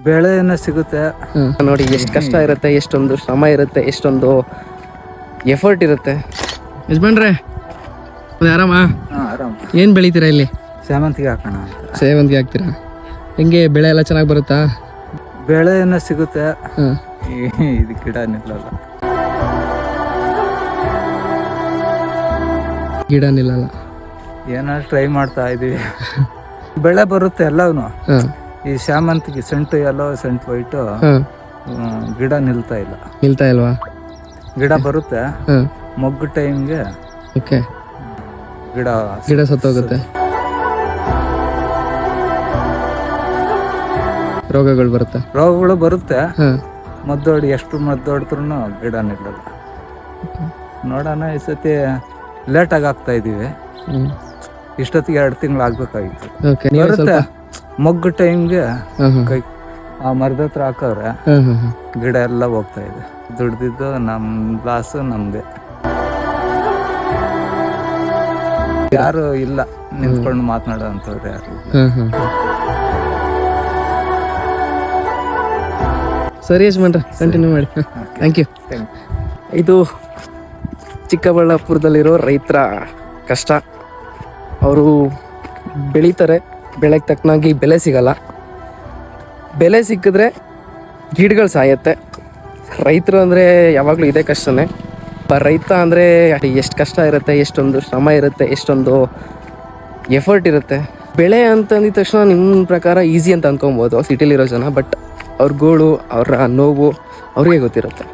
ಬೆಳೆನ ಸಿಗುತ್ತೆ. ನೋಡಿ ಎಷ್ಟು ಕಷ್ಟ ಇರುತ್ತೆ, ಎಷ್ಟೊಂದು ಶ್ರಮ ಇರುತ್ತೆ, ಎಷ್ಟೊಂದು ಎಫರ್ಟ್ ಇರುತ್ತೆ. ಯಜಮಾನ್ರೆ ಆರಾಮ? ಆರಾಮ. ಏನು ಬೆಳಿತೀರಾ ಇಲ್ಲಿ? ಸೇವಂತಿಗೆ ಹಾಕೋಣ ಅಂತ. ಸೇವಂತಿಗೆ ಹಾಕ್ತೀರಾ? ಹೆಂಗೆ ಬೆಳೆ ಎಲ್ಲ ಚೆನ್ನಾಗಿ ಬರುತ್ತಾ? ಬೆಳೆನ ಸಿಗುತ್ತೆ. ಹಾಂ. ಇದು ಗಿಡ ನಿಲ್ಲಲ್ಲ. ಗಿಡ ನಿಲ್ಲಲ್ಲ. ಏನಾದ್ರು ಟ್ರೈ ಮಾಡ್ತಾ ಇದೀವಿ. ಬೆಳೆ ಬರುತ್ತೆ ಎಲ್ಲವೂ. ಹಾಂ. ಈ ಶಾಮಂತಿಗೆ ಸೆಂಟು ಎಲ್ಲೋ ಸೆಂಟು ವೈಟು ಹಾಂ. ಗಿಡ ನಿಲ್ತಾ ಇಲ್ಲ. ನಿಲ್ತಾ ಇಲ್ವಾ? ಗಿಡ ಬರುತ್ತೆ, ಹಾಂ. ಮೊಗ್ಗು ಟೈಮ್ಗೆ ಓಕೆ, ಗಿಡ ಸತ್ತೋಗುತ್ತೆ. ರೋಗಗಳು ಬರುತ್ತೆ. ಹಾಂ. ಮದ್ದೊಡಿ ಎಷ್ಟು ಮದ್ದೊಡಿದ್ರು ಗಿಡ ನಿಲ್ಲಲ್ಲ. ನೋಡೋಣ, ಈ ಸತಿ ಲೇಟಾಗಿ ಹಾಕ್ತಾ ಇದೀವಿ. ಇಷ್ಟೊತ್ತಿಗೆ 2 ತಿಂಗಳು ಆಗ್ಬೇಕಾಗಿತ್ತು. ಓಕೆ. ಬರುತ್ತೆ ಮೊಗ್ಗು ಟೈಮ್ಗೆ ಕೈ ಆ ಮರದ ಹತ್ರ ಹಾಕವ್ರೆ ಗಿಡ ಎಲ್ಲ ಹೋಗ್ತಾ ಇದೆ. ದುಡ್ದಿದ್ದು ನಮ್ಮ ಲಾಸು ನಮ್ದೆ. ಯಾರು ಇಲ್ಲ ನಿಂತ್ಕೊಂಡು ಮಾತನಾಡೋ ಅಂತವ್ರು ಯಾರು. ಸರಿ ಯಜಮಾನ್ರೆ, ಕಂಟಿನ್ಯೂ ಮಾಡಿ. Thank you. ಇದು ಚಿಕ್ಕಬಳ್ಳಾಪುರದಲ್ಲಿರೋ ರೈತರ ಕಷ್ಟ. ಅವರು ಬೆಳೀತಾರೆ, ಬೆಳೆಗೆ ತಕ್ಕನಾಗಿ ಬೆಲೆ ಸಿಗಲ್ಲ. ಬೆಲೆ ಸಿಕ್ಕಿದ್ರೆ ಗಿಡಗಳು ಸಾಯುತ್ತೆ. ರೈತರು ಅಂದರೆ ಯಾವಾಗಲೂ ಇದೇ ಕಷ್ಟನೇ. ರೈತ ಅಂದರೆ ಎಷ್ಟು ಕಷ್ಟ ಇರುತ್ತೆ, ಎಷ್ಟೊಂದು ಶ್ರಮ ಇರುತ್ತೆ, ಎಷ್ಟೊಂದು ಎಫರ್ಟ್ ಇರುತ್ತೆ. ಬೆಳೆ ಅಂತಂದಿದ ತಕ್ಷಣ ನಿಮ್ಮ ಪ್ರಕಾರ ಈಸಿ ಅಂತ ಅಂದ್ಕೊಬೋದು ಸಿಟಿಲಿರೋ ಜನ. ಬಟ್ ಅವ್ರ ಗೋಳು, ಅವರ ನೋವು ಅವ್ರಿಗೆ ಗೊತ್ತಿರುತ್ತೆ.